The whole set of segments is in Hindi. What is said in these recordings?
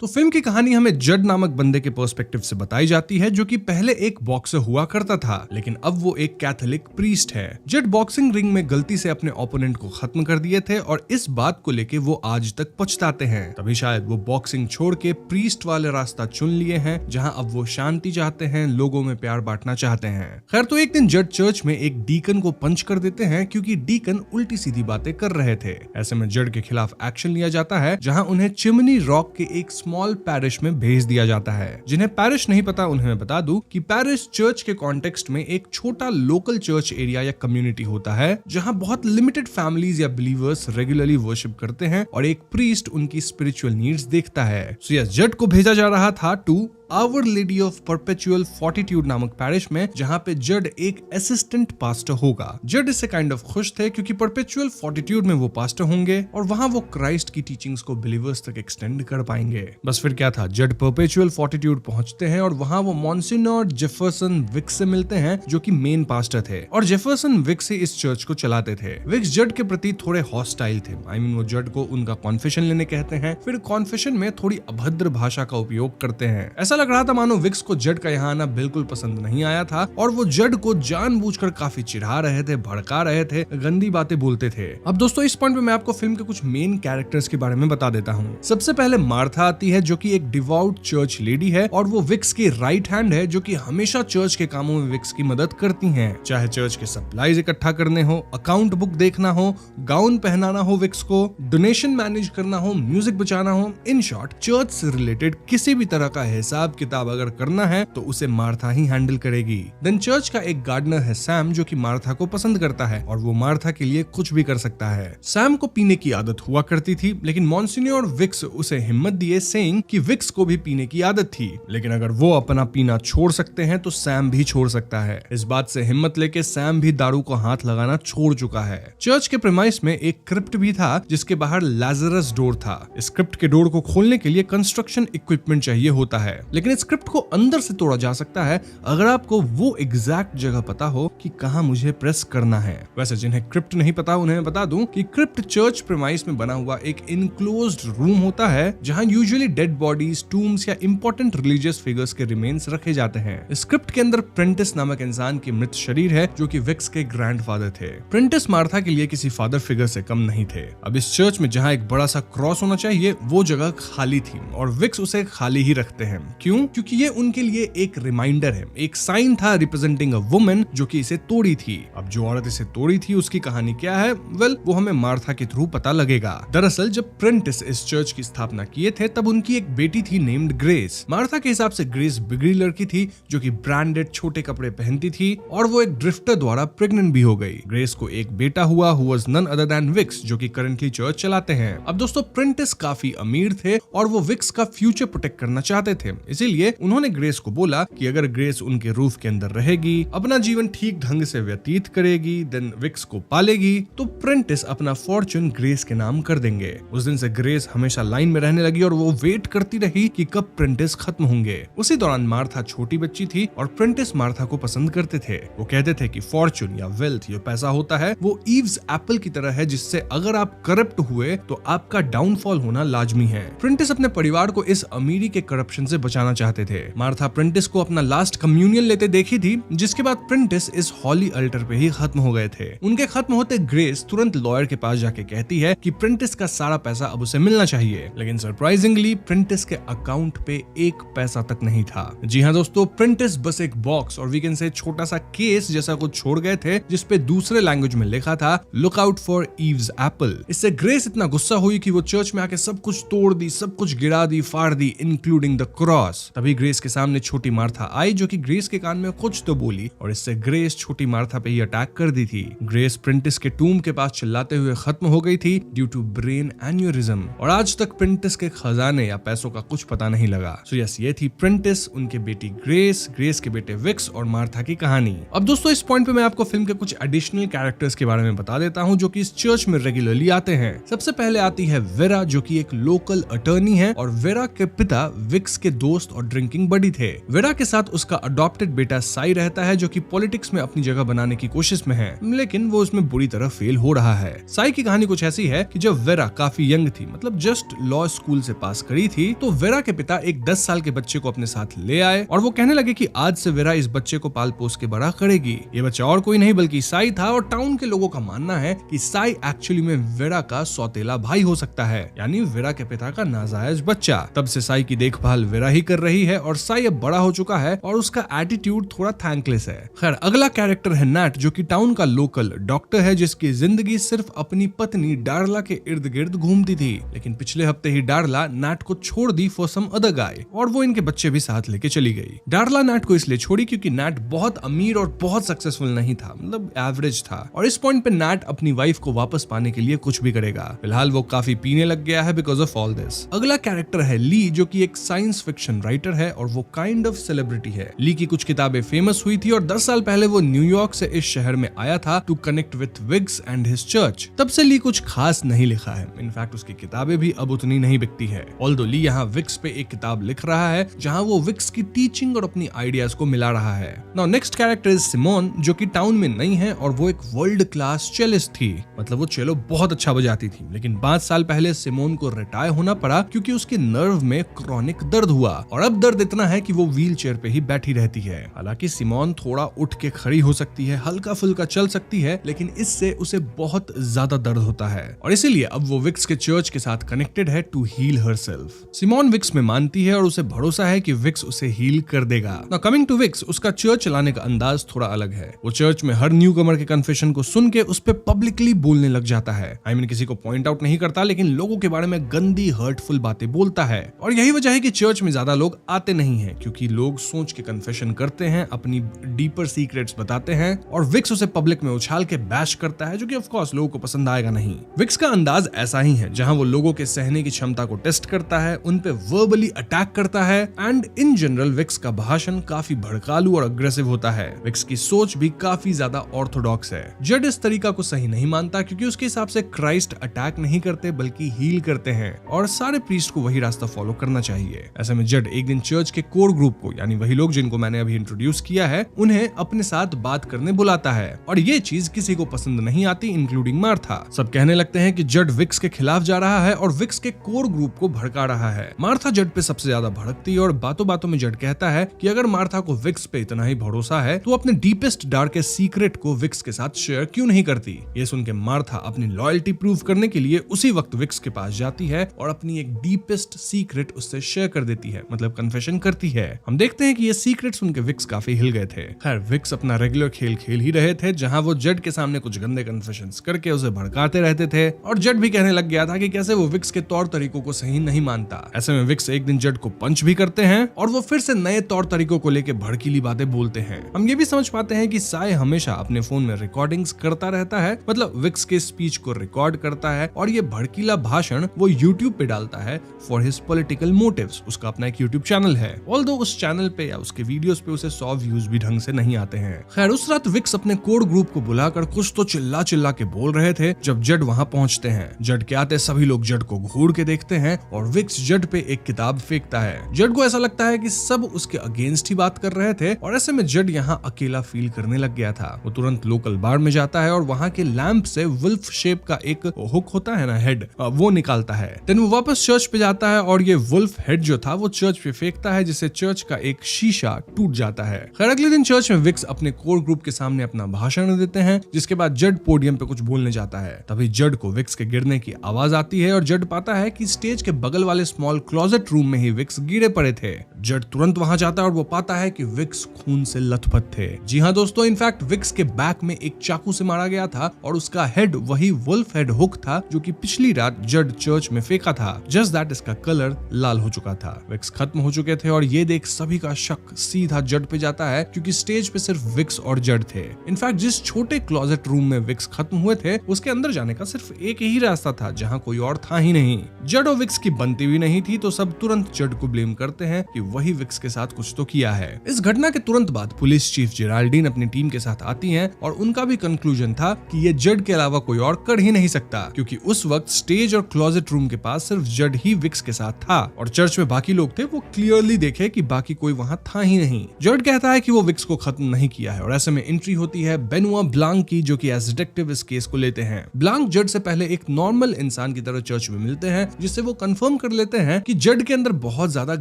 तो फिल्म की कहानी हमें जड नामक बंदे के पर्सपेक्टिव से बताई जाती है, जो कि पहले एक बॉक्सर हुआ करता था, लेकिन अब वो एक कैथोलिक प्रीस्ट है। जड बॉक्सिंग रिंग में गलती से अपने ओपोनेंट को खत्म कर दिए थे और इस बात को लेके वो आज तक पछताते हैं। तभी शायद वो बॉक्सिंग छोड़ के प्रीस्ट वाले रास्ता चुन लिए हैं, जहां अब वो शांति चाहते हैं, लोगों में प्यार बांटना चाहते हैं। खैर, तो एक दिन जड चर्च में एक डीकन को पंच कर देते हैं, क्योंकि डीकन उल्टी सीधी बातें कर रहे थे। ऐसे में जड के खिलाफ एक्शन लिया जाता है, जहां उन्हें चिमनी रॉक के एक स्मॉल पैरिश में भेज दिया जाता है। जिन्हें पैरिश नहीं पता उन्हें मैं बता दूं कि पैरिश चर्च के कॉन्टेक्स्ट में एक छोटा लोकल चर्च एरिया या कम्युनिटी होता है, जहां बहुत लिमिटेड फैमिलीज या बिलीवर्स रेगुलरली वर्शिप करते हैं और एक प्रीस्ट उनकी स्पिरिचुअल नीड्स देखता है। सो यस, जड को भेजा जा रहा था to Our Lady of Perpetual Fortitude नामक पैरिश में, जहां पे जड एक असिस्टेंट पास्टर होगा। जड इससे काइंड ऑफ खुश थे, क्योंकि परपेचुअल फोर्टिट्यूड में वो पास्टर होंगे और वहां वो क्राइस्ट की टीचिंग्स को बिलीवर्स तक एक्सटेंड कर पाएंगे। बस फिर क्या था, जड परपेचुअल फोर्टिट्यूड पहुंचते हैं और वहां वो मॉन्सिनोर जेफरसन विक्स से मिलते हैं, जो कि मेन पास्टर थे, और जेफरसन विक्स ही इस चर्च को चलाते थे। विक्स जड के प्रति थोड़े हॉस्टाइल थे। वो जड को उनका कॉन्फेशन लेने कहते हैं, फिर कॉन्फेशन में थोड़ी अभद्र भाषा का उपयोग करते हैं। ऐसा लग रहा था मानो विक्स को जड का यहाँ आना बिल्कुल पसंद नहीं आया था और वो जड को जानबूझकर काफी चिढ़ा रहे थे, भड़का रहे थे, गंदी बातें बोलते थे। अब दोस्तों, इस पॉइंट पे मैं आपको फिल्म के कुछ मेन कैरेक्टर्स के बारे में बता देता हूँ। सबसे पहले मार्था आती है, जो कि एक डिवोट चर्च लेडी है और वो विक्स की राइट हैंड है, जो कि हमेशा चर्च के कामों में विक्स की मदद करती हैं। चाहे चर्च के सप्लाईज इकट्ठा करने हो, अकाउंट बुक देखना हो, गाउन पहनाना हो विक्स को, डोनेशन मैनेज करना हो, म्यूजिक बचाना हो, इन शॉर्ट चर्च से रिलेटेड किसी भी तरह का हिसाब किताब अगर करना है तो उसे मार्था ही हैंडल करेगी। देन चर्च का एक गार्डनर है सैम, जो कि मार्था को पसंद करता है और वो मार्था के लिए कुछ भी कर सकता है। सैम को पीने की आदत हुआ करती थी, लेकिन मॉन्सिन्योर विक्स उसे हिम्मत दिए, सेइंग कि विक्स को भी पीने की आदत थी, लेकिन अगर वो अपना पीना छोड़ सकते हैं तो सैम भी छोड़ सकता है। इस बात से हिम्मत लेके सैम भी दारू को हाथ लगाना छोड़ चुका है। चर्च के प्रेमाइस में एक क्रिप्ट भी था, जिसके बाहर लाजरस डोर था। इस क्रिप्ट के डोर को खोलने के लिए कंस्ट्रक्शन इक्विपमेंट चाहिए होता है, लेकिन इस क्रिप्ट को अंदर से तोड़ा जा सकता है अगर आपको वो एग्जैक्ट जगह पता हो कि कहां मुझे प्रेस करना है। वैसे जिन्हें क्रिप्ट नहीं पता उन्हें बता दूं कि क्रिप्ट चर्च प्रेमाइस में बना हुआ एक इनक्लोज्ड रूम होता है, जहां यूजुअली डेड बॉडीज, टूम्स या इंपॉर्टेंट रिलीजियस फिगर्स के रिमेन्स रखे जाते हैं। इस क्रिप्ट के अंदर प्रेंटिस नामक इंसान की मृत शरीर है, जो कि विक्स के ग्रैंडफादर थे। प्रेंटिस मार्था के लिए किसी फादर फिगर से कम नहीं थे। अब इस चर्च में जहां एक बड़ा सा क्रॉस होना चाहिए, वो जगह खाली थी और विक्स उसे खाली ही रखते हैं। क्यों? क्योंकि ये उनके लिए एक रिमाइंडर है, एक साइन था रिप्रेजेंटिंग अ वुमन जो कि इसे तोड़ी थी। अब जो औरत इसे तोड़ी थी उसकी कहानी क्या है, वेल वो हमें मार्था के थ्रू पता लगेगा। दरअसल जब प्रेंटिस इस चर्च की स्थापना किए थे, तब उनकी एक बेटी थी नेम्ड ग्रेस। मार्था के हिसाब से ग्रेस बिगड़ी लड़की थी, जो कि ब्रांडेड छोटे कपड़े पहनती थी और वो एक ड्रिफ्टर द्वारा प्रेग्नेंट भी हो गई। ग्रेस को एक बेटा हुआ, who was none other than Wicks, जो कि करंटली चर्च चलाते हैं। अब दोस्तों, प्रेंटिस काफी अमीर थे और वो विक्स का फ्यूचर प्रोटेक्ट करना चाहते थे, इसीलिए उन्होंने ग्रेस को बोला कि अगर ग्रेस उनके रूफ के अंदर रहेगी, अपना जीवन ठीक ढंग से व्यतीत करेगी, देन विक्स को पालेगी, तो प्रेंटिस अपना फॉर्चून ग्रेस के नाम कर देंगे। उस दिन से ग्रेस हमेशा लाइन में रहने लगी और वो वेट करती रही कि कब प्रेंटिस खत्म होंगे। उसी दौरान मार्था छोटी बच्ची थी और प्रेंटिस मार्था को पसंद करते थे। वो कहते थे कि फॉर्चून या वेल्थ, ये पैसा होता है, वो ईव्स एप्पल की तरह है, जिससे अगर आप करप्ट हुए तो आपका डाउनफॉल होना लाजमी है। प्रेंटिस अपने परिवार को इस अमीरी के करप्शन से बचाना चाहते थे। मार्था प्रेंटिस को अपना लास्ट कम्युनियन लेते देखी थी, जिसके बाद प्रेंटिस इस हॉली अल्टर पे ही खत्म हो गए थे। उनके खत्म होते ग्रेस तुरंत लॉयर के पास जाके कहती है कि प्रेंटिस का सारा पैसा अब उसे मिलना चाहिए, लेकिन सरप्राइजिंगली प्रेंटिस के अकाउंट पे एक पैसा तक नहीं था। जी हाँ दोस्तों, प्रेंटिस बस एक बॉक्स और वीकेंड से छोटा सा केस जैसा कुछ छोड़ गए थे, जिसपे दूसरे लैंग्वेज में लिखा था look out for eaves Apple. इससे ग्रेस इतना गुस्सा हुई कि वो चर्च में आके सब कुछ तोड़ दी, सब कुछ गिरा दी, फाड़ दी, इंक्लूडिंग द क्रॉस। तभी ग्रेस के सामने छोटी मार्था आई, जो कि ग्रेस के कान में कुछ तो बोली और इससे ग्रेस छोटी मार्था पे ही अटैक कर दी थी। ग्रेस प्रेंटिस के टूम के पास चिल्लाते हुए खत्म हो गई थी ड्यू टू ब्रेन एन्यूरिज्म, और आज तक प्रेंटिस के खजाने या पैसों का कुछ पता नहीं लगा। सो यस, ये थी प्रेंटिस, उनके बेटी ग्रेस, ग्रेस के बेटे विक्स और मार्था की कहानी। अब दोस्तों, इस पॉइंट पे मैं आपको फिल्म के कुछ एडिशनल कैरेक्टर्स के बारे में बता देता हूँ, जो कि इस चर्च में रेगुलरली आते हैं। सबसे पहले आती है वेरा, जो कि एक लोकल अटर्नी है और वेरा के पिता विक्स के दोस्त दोस्त और ड्रिंकिंग बडी थे। वेरा के साथ उसका अडॉप्टेड बेटा साई रहता है जो कि पॉलिटिक्स में अपनी जगह बनाने की कोशिश में है, लेकिन वो उसमें बुरी तरह फेल हो रहा है। साई की कहानी कुछ ऐसी है कि जब वेरा काफी यंग थी, मतलब जस्ट लॉ स्कूल से पास करी थी, तो वेरा के पिता एक 10 साल के बच्चे को अपने साथ ले आए और वो कहने लगे कि आज से वेरा इस बच्चे को पाल पोस के बड़ा करेगी। ये बच्चा और कोई नहीं बल्कि साई था और टाउन के लोगों का मानना है कि साई एक्चुअली में वेरा का सौतेला भाई हो सकता है, यानी वेरा के पिता का नाजायज बच्चा। तब से साई की देखभाल वेरा ही कर रही है और साई अब बड़ा हो चुका है और उसका एटीट्यूड थोड़ा थैंकलेस है। खैर, अगला कैरेक्टर है नैट, जो कि टाउन का लोकल डॉक्टर है जिसकी जिंदगी सिर्फ अपनी पत्नी डार्ला के इर्द गिर्द घूमती थी। लेकिन पिछले हफ्ते ही डार्ला नैट को छोड़ दी फॉर सम अदर गाय और वो इनके बच्चे भी साथ लेके चली गई। डार्ला नैट को इसलिए छोड़ी क्योंकि नैट बहुत अमीर और बहुत सक्सेसफुल नहीं था, मतलब एवरेज था, और इस पॉइंट पे नैट अपनी वाइफ को वापस पाने के लिए कुछ भी करेगा। फिलहाल वो काफी पीने लग गया है बिकॉज ऑफ ऑल दिस। अगला कैरेक्टर है ली, जो कि एक साइंस फिक्शन राइटर है और वो काइंड ऑफ सेलिब्रिटी है। ली की कुछ किताबें फेमस हुई थी और 10 साल पहले वो न्यूयॉर्क से इस शहर में आया था to connect with Wicks and his church. तब से ली कुछ खास नहीं लिखा है, इनफैक्ट उसकी किताबें भी अब उतनी नहीं बिकती है। ऑल्दो ली यहाँ विक्स पे एक किताब लिख रहा है जहाँ वो विक्स की टीचिंग और अपनी आइडियाज को मिला रहा है। Now next character is Simone, जो कि टाउन में नहीं है और वो एक वर्ल्ड क्लास चेलिस्ट थी, मतलब वो चेलो बहुत अच्छा बजाती थी। लेकिन 5 साल पहले सिमोन को रिटायर होना पड़ा क्योंकि उसके नर्व में क्रॉनिक दर्द हुआ और अब दर्द इतना है कि वो व्हील चेयर पे ही बैठी रहती है। हालांकि सिमोन थोड़ा उठ के खड़ी हो सकती है, हल्का फुल्का चल सकती है, लेकिन इससे उसे बहुत ज्यादा दर्द होता है और इसीलिए अब वो विक्स के चर्च के साथ कनेक्टेड है to heal herself. Simone Wicks में मानती है और उसे भरोसा है कि विक्स उसे हील कर देगा। नाउ कमिंग टू विक्स, उसका चर्च चलाने का अंदाज थोड़ा अलग है। वो चर्च में हर न्यू कमर के कन्फेशन को सुन के उस पे पब्लिकली बोलने लग जाता है। आई मीन किसी को पॉइंट आउट नहीं करता, लेकिन लोगों के बारे में गंदी हर्टफुल बातें बोलता है। और यही वजह है कि चर्च में ज्यादा लोग आते नहीं हैं, क्योंकि लोग सोच के कन्फेशन करते हैं, अपनी डीपर सीक्रेट्स बताते हैं और विक्स उसे पब्लिक में उछाल के बैश करता है, जो कि ऑफ कोर्स लोगों को पसंद आएगा नहीं। विक्स का अंदाज ऐसा ही है, जहां वो लोगों के सहने की क्षमता को टेस्ट करता है, उन पे वर्बली अटैक करता है एंड इन जनरल विक्स का भाषण काफी भड़कालू और अग्रेसिव होता है। विक्स की सोच भी काफी ज्यादा ऑर्थोडॉक्स है। जड इस तरीका को सही नहीं मानता क्योंकि उसके हिसाब से क्राइस्ट अटैक नहीं करते बल्कि हील करते हैं और सारे प्रीस्ट को वही रास्ता फॉलो करना चाहिए। ऐसे में जड एक दिन चर्च के कोर ग्रुप को, यानी वही लोग जिनको मैंने अभी इंट्रोड्यूस किया है, उन्हें अपने साथ बात करने बुलाता है और ये चीज किसी को पसंद नहीं आती, इंक्लूडिंग मार्था। सब कहने लगते हैं कि जड विक्स के खिलाफ जा रहा है और विक्स के कोर ग्रुप को भड़का रहा है। मार्था जड पे सबसे ज्यादा भड़कती है और बातों बातों में जड कहता है कि अगर मार्था को विक्स पे इतना ही भरोसा है तो अपने डीपेस्ट डार्केस्ट सीक्रेट को विक्स के साथ शेयर क्यों नहीं करती। ये सुन के मार्था अपनी लॉयल्टी प्रूव करने के लिए उसी वक्त विक्स के पास जाती है और अपनी एक डीपेस्ट सीक्रेट उससे शेयर कर देती है, मतलब कन्फेशन करती है। हम देखते हैं कि ये सीक्रेट सुन के विक्स काफी हिल गए थे। खैर, विक्स अपना रेगुलर खेल खेल ही रहे थे, जहां वो जड के सामने कुछ गंदे कन्फेशंस करके उसे भड़काते रहते थे और जड भी कहने लग गया था कि कैसे वो विक्स के तौर तरीकों को सही नहीं मानता। ऐसे में विक्स एक दिन जड को पंच भी करते हैं और वो फिर से नए तौर तरीकों को लेके भड़कीली बातें बोलते हैं। हम ये भी समझ पाते हैं कि साई हमेशा अपने फोन में रिकॉर्डिंग्स करता रहता है, मतलब विक्स के स्पीच को रिकॉर्ड करता है और ये भड़कीला भाषण वो यूट्यूब पे डालता है फॉर हिज पॉलिटिकल मोटिव्स। उसका अपना एक यूट्यूब चैनल है, ऑल्दो उस चैनल पे या उसके वीडियोस पे उसे 100 व्यूज भी ढंग से नहीं आते हैं। खैर, उस रात विक्स अपने कोर ग्रुप को बुलाकर कुछ तो चिल्ला चिल्ला के बोल रहे थे जब जड वहां पहुंचते हैं। जड के आते सभी लोग जड को घूर के देखते हैं और विक्स जड पे एक किताब फेंकता है। जड को ऐसा लगता है कि सब उसके अगेंस्ट ही बात कर रहे थे और ऐसे में जड यहाँ अकेला फील करने लग गया था। वो तुरंत लोकल बार में जाता है और वहाँ के लैंप से वुल्फ शेप का एक हुक होता है ना, हेड, वो निकालता है। देन वो वापस चर्च पे जाता है और ये वुल्फ हेड जो था वो चर्च पे फेंकता है, जिससे चर्च का एक शीशा टूट जाता है। खैर, अगले दिन चर्च में विक्स अपने कोर ग्रुप के सामने अपना भाषण देते हैं, जिसके बाद जड पोडियम पे कुछ बोलने जाता है। तभी जड को विक्स के गिरने की आवाज आती है और जड पाता है कि स्टेज के बगल वाले स्मॉल क्लोजेट रूम में ही विक्स गिरे पड़े थे। जड तुरंत वहां जाता है और वो पाता है कि विक्स खून से लथपथ थे। जी हाँ दोस्तों, इनफैक्ट विक्स के बैक में एक चाकू से मारा गया था और उसका हेड वही वुल्फ हेड हुक था जो कि पिछली रात जड चर्च में फेंका था। जस्ट दैट इसका कलर लाल हो चुका था। विक्स खत्म हो चुके थे और ये देख सभी का शक सीधा जड पे जाता है, क्योंकि स्टेज पे सिर्फ विक्स और जड थे। इनफैक्ट जिस छोटे क्लोजेट रूम में विक्स खत्म हुए थे उसके अंदर जाने का सिर्फ एक ही रास्ता था, जहाँ कोई और था ही नहीं। जड और विक्स की बनती भी नहीं थी, तो सब तुरंत जड को ब्लेम करते हैं कि वही विक्स के साथ कुछ तो किया है। इस घटना के तुरंत बाद पुलिस चीफ जेराल्डीन अपनी टीम के साथ आती हैं और उनका भी कंक्लूजन था कि ये जड के अलावा कोई और कर ही नहीं सकता, क्योंकि उस वक्त स्टेज और क्लोजेट रूम के पास सिर्फ जड ही विक्स के साथ था और चर्च में बाकी लोग थे देखे वो क्लियरली देखे कि बाकी कोई वहां था ही नहीं। जड कहता है कि वो विक्स को खत्म नहीं किया है और ऐसे में एंट्री होती है बेनुआ ब्लांक की, जो कि एज डिटेक्टिव इस केस को लेते हैं। ब्लांक जड से पहले एक नॉर्मल इंसान की तरह चर्च में मिलते हैं, जिससे वो कंफर्म कर लेते हैं कि जड के अंदर बहुत ज्यादा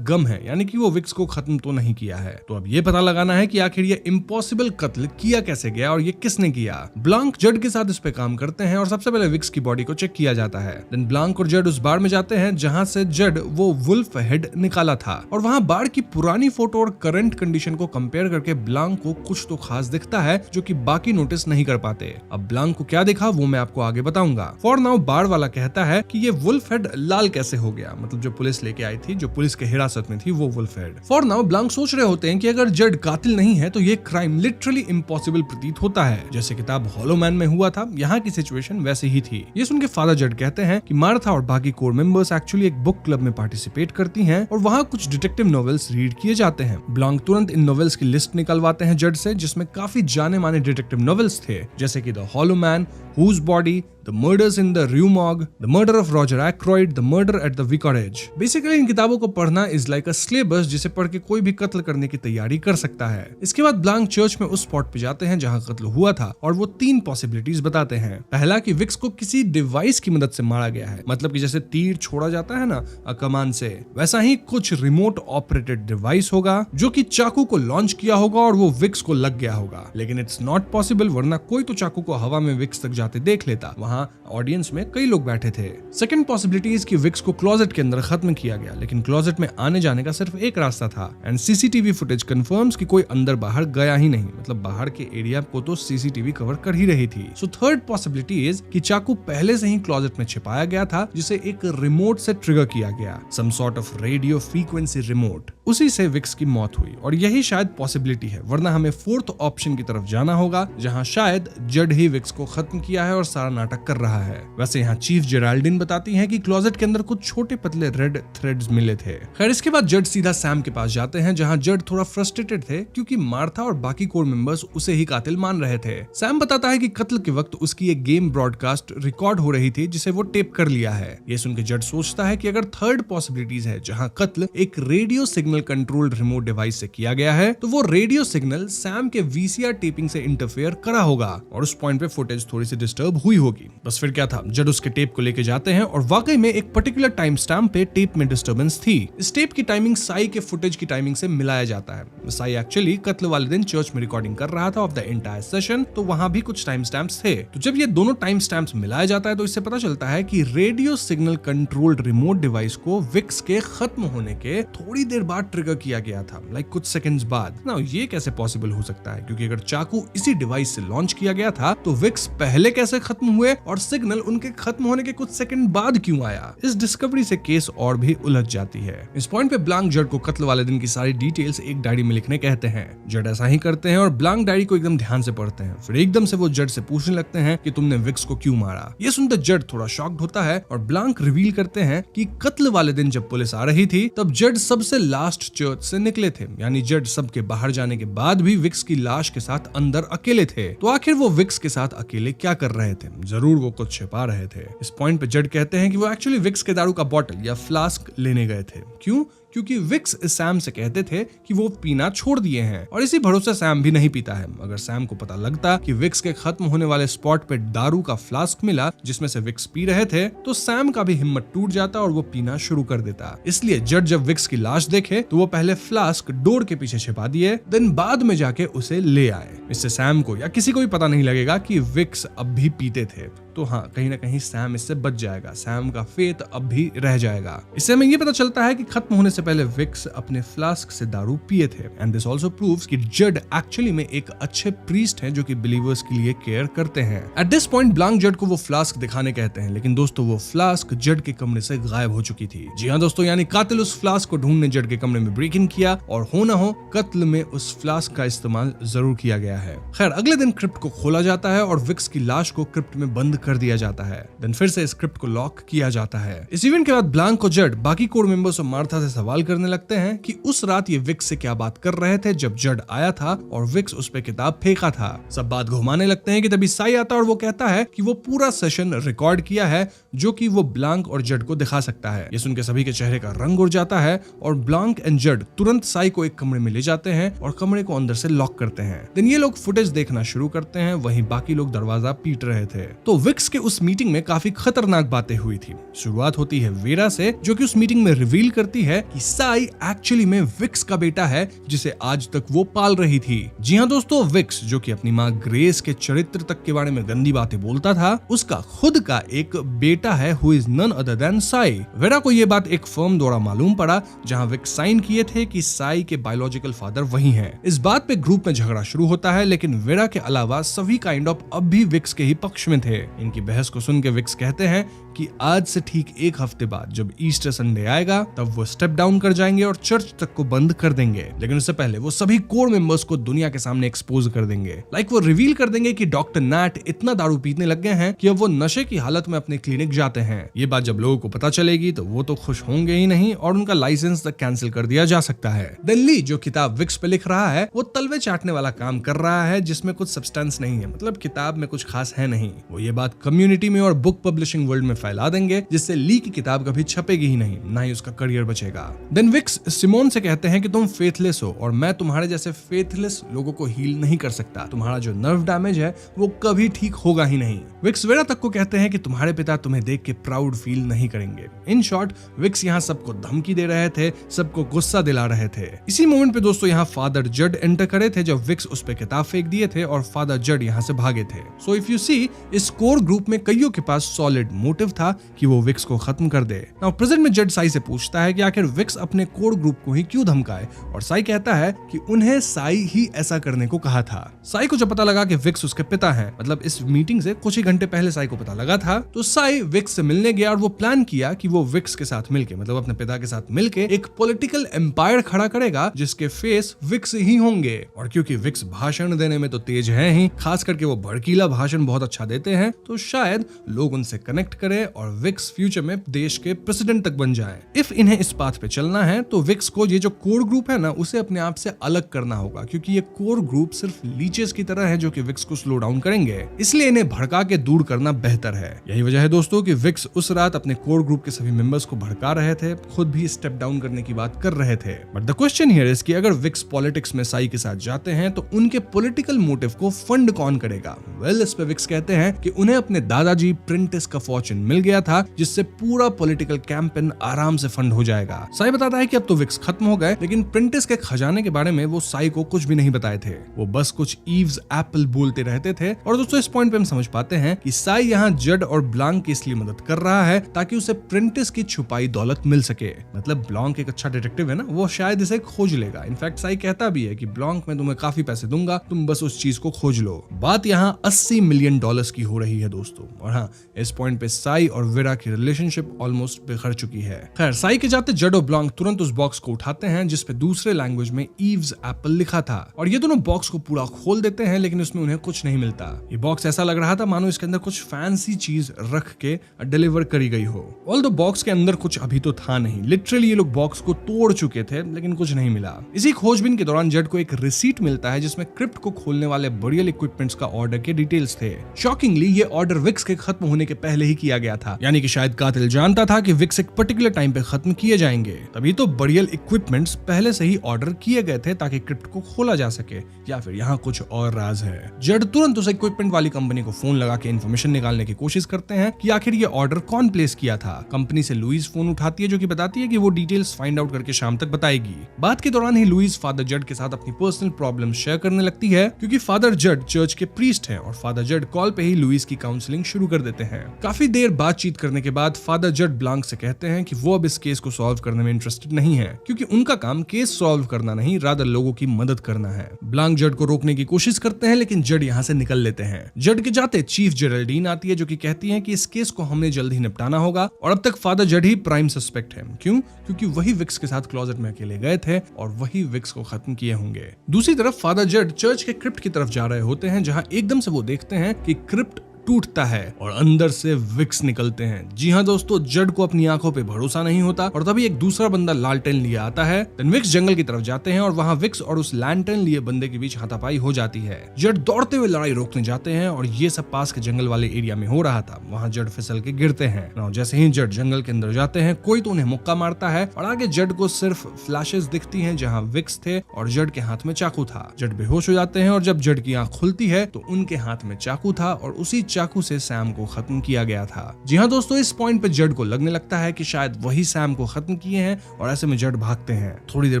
गम है, यानी कि वो विक्स को खत्म तो नहीं किया है। तो अब ये पता लगाना है कि आखिर ये इम्पॉसिबल कत्ल किया कैसे गया और ये किसने किया। ब्लांक जड के साथ इस पे काम करते हैं और सबसे पहले विक्स की बॉडी को चेक किया जाता है। देन ब्लांक और जड उस बार में जाते हैं जहां से जड वो वुल्फ हेड निकाला था और वहां बार की पुरानी फोटो और करंट कंडीशन को कंपेयर करके ब्लांक को कुछ तो खास दिखता है जो कि बाकी नोटिस नहीं कर पाते। अब ब्लांक को क्या दिखा वो मैं आपको आगे बताऊंगा। फॉर नाउ बार वाला कहता है कि ये वुल्फ हेड लाल कैसे हो गया, मतलब जो पुलिस लेके आई थी, जो पुलिस के हिरासत में थी, वो wolf head. For now Blanc सोच रहे होते हैं कि अगर जड कातिल नहीं है तो ये क्राइम लिटरली इम्पॉसिबल प्रतीत होता है, जैसे किताब हॉलो मैन में हुआ था। यहाँ की सिचुएशन वैसे ही थी। ये सुन के फादर जड कहते हैं कि मार्था और बाकी कोर मेंबर्स एक्चुअली एक बुक क्लब में पार्टिसिपेट करती हैं और वहाँ कुछ डिटेक्टिव नॉवेल्स रीड किए जाते हैं। ब्लांक तुरंत इन नॉवेल्स की लिस्ट निकलवाते हैं जड से, जिसमें काफी जाने माने डिटेक्टिव नॉवेल्स थे, जैसे कि the hollow man, Whose Body, The Murders in the Rue Morgue, The Murder of Roger Ackroyd, The Murder at the Vicarage। Basically इन किताबों को पढ़ना इज लाइक अ सिलेबस जिसे पढ़ के कोई भी कत्ल करने की तैयारी कर सकता है। इसके बाद ब्लांक चर्च में उस स्पॉट पे जाते हैं जहां कत्ल हुआ था और वो 3 पॉसिबिलिटीज बताते हैं। पहला कि विक्स को किसी डिवाइस की मदद से मारा गया है, मतलब कि जैसे तीर छोड़ा जाता है ना कमान से, वैसा ही कुछ रिमोट ऑपरेटेड डिवाइस होगा जो कि चाकू को लॉन्च किया होगा और वो विक्स को लग गया होगा। लेकिन इट्स नॉट पॉसिबल, वरना कोई तो चाकू को हवा में विक्स तक जाते देख लेता। वहां ऑडियंस में कई लोग बैठे थे। सेकंड पॉसिबिलिटी इज कि विक्स को क्लोजेट के अंदर खत्म किया गया, लेकिन क्लोजेट में आने जाने का सिर्फ एक रास्ता था एंड सीसीटीवी फुटेज कंफर्म्स कि कोई अंदर बाहर गया ही नहीं, मतलब बाहर के एरिया को तो सीसीटीवी कवर कर ही रही थी। सो थर्ड पॉसिबिलिटी इज कि चाकू पहले से ही क्लोजेट में छिपाया गया था, जिसे एक रिमोट से ट्रिगर किया गया, some sort of radio frequency remote. उसी से विक्स की मौत हुई और यही शायद पॉसिबिलिटी है, वरना हमें फोर्थ ऑप्शन की तरफ जाना होगा जहां शायद जड ही विक्स को खत्म किया है और सारा नाटक कर रहा है। वैसे यहाँ चीफ जेराल्डिन बताती हैं कि क्लोजेट के अंदर कुछ छोटे पतले रेड थ्रेड्स मिले थे। खैर इसके बाद जड सीधा सैम के पास जाते हैं जहां जड थोड़ा फ्रस्ट्रेटेड थे क्योंकि मार्था और बाकी कोर मेंबर्स उसे ही कातिल मान रहे थे। सैम बताता है कि कत्ल के वक्त उसकी एक गेम ब्रॉडकास्ट रिकॉर्ड हो रही थी जिसे वो टेप कर लिया है। ये सुनकर जड सोचता है कि अगर थर्ड पॉसिबिलिटीज है जहां कत्ल एक radio signal controlled remote device से किया गया है, तो वो रेडियो सिग्नल सैम के वीसीआर टेपिंग से इंटरफेयर करा होगा और उस पॉइंट पे फुटेज थोड़ी सी डिस्टर्ब हुई होगी। बस फिर क्या था, जड उसके टेप को लेके जाते हैं और वाकई में एक पर्टिकुलर टाइम स्टैम्प पे टेप में डिस्टर्बेंस थी। इस टेप की टाइमिंग साई के फुटेज की टाइमिंग से मिलाया जाता है। साई एक्चुअली कत्ल वाले दिन चर्च में रिकॉर्डिंग कर रहा था ऑफ द एंटायर सेशन, तो वहां भी कुछ टाइम स्टैम्प्स थे। तो जब ये दोनों टाइम स्टैम्प्स मिलाया जाता है तो इससे पता चलता है कि radio signal controlled remote device को विक्स के खत्म होने के थोड़ी देर बाद ट्रिगर किया गया था, लाइक कुछ सेकंड्स बाद। ना ये कैसे पॉसिबल हो सकता है, क्योंकि अगर चाकू इसी डिवाइस से लॉन्च किया गया था तो विक्स पहले कैसे खत्म हुए और सिग्नल उनके खत्म होने के कुछ सेकंड बाद क्यों आया। इस डिस्कवरी से केस और भी उलझ जाती है। इस पॉइंट पे ब्लांक जड को कत्ल वाले दिन की सारी डिटेल्स एक डायरी में लिखने कहते हैं। जड ऐसा ही करते हैं और ब्लांक डायरी को एकदम ध्यान से पढ़ते हैं। फिर एकदम से वो जड से पूछने लगते हैं कि तुमने विक्स को क्यों मारा। ये सुनते जड थोड़ा शॉक्ड होता है और ब्लांक रिवील करते हैं कि कत्ल वाले दिन जब पुलिस आ रही थी तब जड सबसे लास्ट चर्च से निकले थे, यानी जड सबके बाहर जाने के बाद भी विक्स की लाश के साथ अंदर अकेले थे। तो आखिर वो विक्स के साथ अकेले क्या कर रहे थे? जरूर वो कुछ छिपा रहे थे। इस पॉइंट पे जड कहते हैं कि वो एक्चुअली विक्स के दारू का बॉटल या फ्लास्क लेने गए थे। क्यों? क्योंकि विक्स सैम से कहते थे कि वो पीना छोड़ दिए हैं और इसी भरोसे सैम भी नहीं पीता है। अगर सैम को पता लगता कि विक्स के खत्म होने वाले स्पॉट पे दारू का फ्लास्क मिला जिसमें से विक्स पी रहे थे, तो सैम का भी हिम्मत टूट जाता और वो पीना शुरू कर देता। इसलिए जड जब विक्स की लाश देखे तो वो पहले फ्लास्क डोर के पीछे छिपा दिए, देन बाद में जाके उसे ले आए। इससे सैम को या किसी को भी पता नहीं लगेगा कि विक्स अब भी पीते थे। तो हाँ, कहीं ना कहीं सैम इससे बच जाएगा, सैम का फेथ अब भी रह जाएगा। इससे हमें ये पता चलता है कि खत्म होने से पहले विक्स अपने फ्लास्क से दारू पिए थे। एंड दिस आल्सो प्रूव्स कि जड एक्चुअली में एक अच्छे प्रीस्ट हैं जो कि बिलीवर्स के लिए केयर करते हैं। एट दिस पॉइंट ब्लांक जड को वो फ्लास्क दिखाने कहते हैं, लेकिन दोस्तों वो फ्लास्क जड के कमरे से गायब हो चुकी थी। जी हाँ दोस्तों, यानी कातिल उस फ्लास्क को ढूंढने जड के कमरे में ब्रेक इन किया और हो ना हो कत्ल में उस फ्लास्क का इस्तेमाल जरूर किया गया है। खैर अगले दिन क्रिप्ट को खोला जाता है और विक्स की लाश को क्रिप्ट में बंद कर दिया जाता है। देन फिर से स्क्रिप्ट को लॉक किया जाता है। इस इवेंट के बाद ब्लांक और जड बाकी कोर मेंबर्स और मार्था से सवाल करने लगते हैं कि उस रात ये विक्स से क्या बात कर रहे थे जब जड आया था और विक्स उस पे किताब फेंका था। सब बात घुमाने लगते हैं कि तभी साई आता है और वो कहता है कि वो पूरा सेशन रिकॉर्ड किया है जो कि वो ब्लांक और जड को दिखा सकता है। ये सुनकर सभी के चेहरे का रंग उड़ जाता है और ब्लांक एंड जड तुरंत साई को एक कमरे में ले जाते हैं और कमरे को अंदर से लॉक करते हैं। देन ये लोग फुटेज देखना शुरू करते हैं, वहीं बाकी लोग दरवाजा पीट रहे थे। तो विक्स के उस मीटिंग में काफी खतरनाक बातें हुई थी। शुरुआत होती है वेरा से, जो कि उस मीटिंग में रिवील करती है कि साई एक्चुअली में विक्स का बेटा है जिसे आज तक वो पाल रही थी। जी हाँ दोस्तों, विक्स जो कि अपनी माँ ग्रेस के चरित्र तक के बारे में गंदी बातें बोलता था, उसका खुद का एक बेटा है who is none other than Cy. Vera को ये बात एक फर्म द्वारा मालूम पड़ा जहाँ विक्स साइन किए थे कि साई के बायोलॉजिकल फादर वही हैं। इस बात पे ग्रुप में झगड़ा शुरू होता है, लेकिन वेरा के अलावा सभी काइंड ऑफ अब भी विक्स के ही पक्ष में थे। इनकी बहस को सुन के विक्स कहते हैं कि आज से ठीक एक हफ्ते बाद जब ईस्टर संडे आएगा तब वो स्टेप डाउन कर जाएंगे और चर्च तक को बंद कर देंगे, लेकिन उससे पहले वो सभी कोर मेंबर्स को दुनिया के सामने एक्सपोज कर देंगे। वो रिवील कर देंगे कि डॉक्टर नैट इतना दारू पीने लग गए हैं कि अब वो नशे की हालत में अपने क्लिनिक जाते हैं। ये बात जब लोगों को पता चलेगी तो वो तो खुश होंगे ही नहीं और उनका लाइसेंस तक कैंसिल कर दिया जा सकता है। दिल्ली जो किताब विक्स पे लिख रहा है वो तलवे चाटने वाला काम कर रहा है जिसमें कुछ सब्सटेंस नहीं है, मतलब किताब में कुछ खास है नहीं। वो ये बात कम्युनिटी में और बुक पब्लिशिंग वर्ल्ड में फैला देंगे जिससे ली की किताब कभी छपेगी ही नहीं, ना ही उसका करियर बचेगा। देन विक्स सिमोन से कहते हैं कि तुम फेथलेस हो और मैं तुम्हारे जैसे फेथलेस लोगों को हील नहीं कर सकता। तुम्हारा जो नर्व डैमेज है वो कभी ठीक होगा ही नहीं। विक्स वेरा तक को कहते हैं कि तुम्हारे पिता तुम्हें देख के प्राउड फील नहीं करेंगे। इन शॉर्ट विक्स यहाँ सबको धमकी दे रहे थे, सबको गुस्सा दिला रहे थे। इसी मोमेंट पे दोस्तों यहाँ फादर जड एंटर करे थे जब विक्स उस पे किताब फेंक दिए थे और फादर जड यहाँ से भागे थे। सो इफ यू सी, इस कोर ग्रुप में कईयों के पास सॉलिड मोटिव था कि वो विक्स को खत्म कर दे। नाउ प्रेजेंट में जड साई से पूछता है कि आखिर विक्स अपने कोर ग्रुप को ही क्यों धमकाए, और साई कहता है कि उन्हें साई ही ऐसा करने को कहा था। साई को जब पता लगा कि विक्स उसके पिता हैं, मतलब इस मीटिंग से कुछ ही घंटे पहले साई को पता लगा था, तो साई विक्स से मिलने गया और वो प्लान किया कि वो विक्स के साथ मिलके, मतलब अपने पिता के साथ मिलके एक पॉलिटिकल एम्पायर खड़ा करेगा जिसके फेस विक्स ही होंगे। और क्योंकि विक्स भाषण देने में तो तेज है ही, खास करके वो भड़कीला भाषण बहुत अच्छा देते हैं, तो शायद लोग उनसे कनेक्ट करें और विक्स फ्यूचर में देश के प्रेसिडेंट तक बन जाए। इफ इन्हें इस पाथ पे चलना है तो विक्स को ये जो कोर ग्रुप है ना उसे अपने आप से अलग करना होगा, क्योंकि ये कोर ग्रुप सिर्फ लीचेस की तरह है जो कि विक्स को स्लो डाउन करेंगे, इसलिए इन्हें भड़का के दूर करना बेहतर है। यही वजह है दोस्तों कि विक्स उस रात अपने कोर ग्रुप के सभी मेंबर्स को भड़का रहे थे, खुद भी स्टेप डाउन करने की बात कर रहे थे। But the question here is कि अगर विक्स पॉलिटिक्स में साई के साथ जाते हैं तो उनके पॉलिटिकल मोटिव को फंड कौन करेगा? वेल, इस पे विक्स कहते हैं कि उन्हें अपने दादाजी प्रिंटिस का फॉर्चून मिल गया था जिससे पूरा पॉलिटिकल कैंपेन आराम से फंड हो जाएगा। साई बताता है कि अब तो विक्स खत्म हो गए, लेकिन प्रिंटिस के खजाने के बारे में वो साई को कुछ भी नहीं बताए थे। वो बस कुछ ईव्स एप्पल बोलते रहते थे। और दोस्तों इस पॉइंट पे हम समझ पाते हैं कि साई यहाँ जड और ब्लांक की इसलिए मदद कर रहा है ताकि उसे प्रिंटिस की छुपाई दौलत मिल सके। मतलब ब्लांक एक अच्छा डिटेक्टिव है ना, वो शायद इसे खोज लेगा। इनफैक्ट साई कहता भी है कि ब्लांक मैं तुम्हें काफी पैसे दूंगा, तुम बस उस चीज को खोज लो। बात यहाँ $80 मिलियन की हो रही है दोस्तों। और हाँ, इस पॉइंट पे साई और वेरा की रिलेशनशिप ऑलमोस्ट बिखर चुकी है। खैर, साई के जाते जड और ब्लांक तुरंत उस बॉक्स को उठाते हैं जिसपे दूसरे लैंग्वेज में ईव्स एप्पल लिखा था, और ये दोनों बॉक्स को पूरा खोल देते हैं, लेकिन उसमें उन्हें कुछ नहीं मिलता। ये बॉक्स ऐसा लग रहा था मानो इसके अंदर कुछ फैंसी चीज रख के डिलीवर करी गई हो। ऑल्दो बॉक्स के अंदर कुछ अभी तो था नहीं, लिटरली ये लोग बॉक्स को तोड़ चुके थे, लेकिन कुछ नहीं मिला। इसी खोजबीन के दौरान जड को एक रिसीट मिलता है जिसमें क्रिप्ट को खोलने वाले बरियल इक्विपमेंट्स का ऑर्डर के डिटेल्स थे। शॉकिंगली ये ऑर्डर विक्स के खत्म होने के पहले ही किया गया था, यानी कि शायद कातिल जानता था कि विक्स एक पर्टिकुलर टाइम पे खत्म किए जाएंगे, तभी तो बरियल इक्विपमेंट्स पहले से ही ऑर्डर किए गए थे ताकि क्रिप्ट को खोला जा सके, या फिर यहाँ कुछ और राज है। जड तुरंत उस इक्विपमेंट वाली कंपनी को फोन लगा के इन्फॉर्मेशन निकालने की कोशिश करते हैं कि आखिर ये ऑर्डर कौन प्लेस किया था। कंपनी से लुइस फोन उठाती है जो कि बताती है कि वो डिटेल्स फाइंड आउट करके शाम तक बताएगी। बात के दौरान ही लुइस फादर जड के साथ अपनी पर्सनल प्रॉब्लम शेयर करने लगती है, क्योंकि फादर जड चर्च के प्रीस्ट हैं और फादर जड कॉल पे ही लुइस की काउंसलिंग शुरू कर देते हैं। काफी देर बातचीत करने के बाद फादर जड ब्लांक से कहते हैं कि वो अब इस केस को सॉल्व करने में इंटरेस्टेड नहीं है, क्योंकि उनका काम केस सॉल्व करना नहीं, रादर लोगों की मदद करना है। ब्लांक जड को रोकने की कोशिश करते हैं, लेकिन जड यहाँ से निकल लेते हैं। जड के जाते चीफ जेरल्डीन आती है जो कि कहती है कि इस केस को हमने जल्द ही निपटाना होगा, और अब तक फादर जड ही प्राइम सस्पेक्ट है। क्यों? क्योंकि वही विक्स के साथ क्लोजेट में अकेले गए थे और वही विक्स को खत्म किए होंगे। दूसरी तरफ फादर जड चर्च के क्रिप्ट की तरफ जा रहे होते हैं, जहां एकदम से वो देखते हैं कि क्रिप्ट टूटता है और अंदर से विक्स निकलते हैं। जी हाँ दोस्तों, जड को अपनी आंखों पे भरोसा नहीं होता और तभी एक दूसरा बंदा लालटेन लिए आता है। देन विक्स जंगल की तरफ जाते हैं और वहाँ विक्स और उस लैंटर्न लिए बंदे के बीच हाथापाई हो जाती है। जड दौड़ते हुए लड़ाई रोकने जाते हैं और ये सब पास के जंगल वाले एरिया में हो रहा था। वहाँ जड फिसल के गिरते हैं। जैसे ही जड जंगल के अंदर जाते हैं, कोई तो उन्हें मुक्का मारता है और आगे जड को सिर्फ फ्लैशेस दिखती हैं जहाँ विक्स थे और जड के हाथ में चाकू था। जड बेहोश हो जाते हैं और जब जड की आंख खुलती है तो उनके हाथ में चाकू था और उसी चाकू से सैम को खत्म किया गया था। जी हाँ दोस्तों, इस पॉइंट पे जड को लगने लगता है कि शायद वही सैम को खत्म किए हैं और ऐसे में जड भागते हैं। थोड़ी देर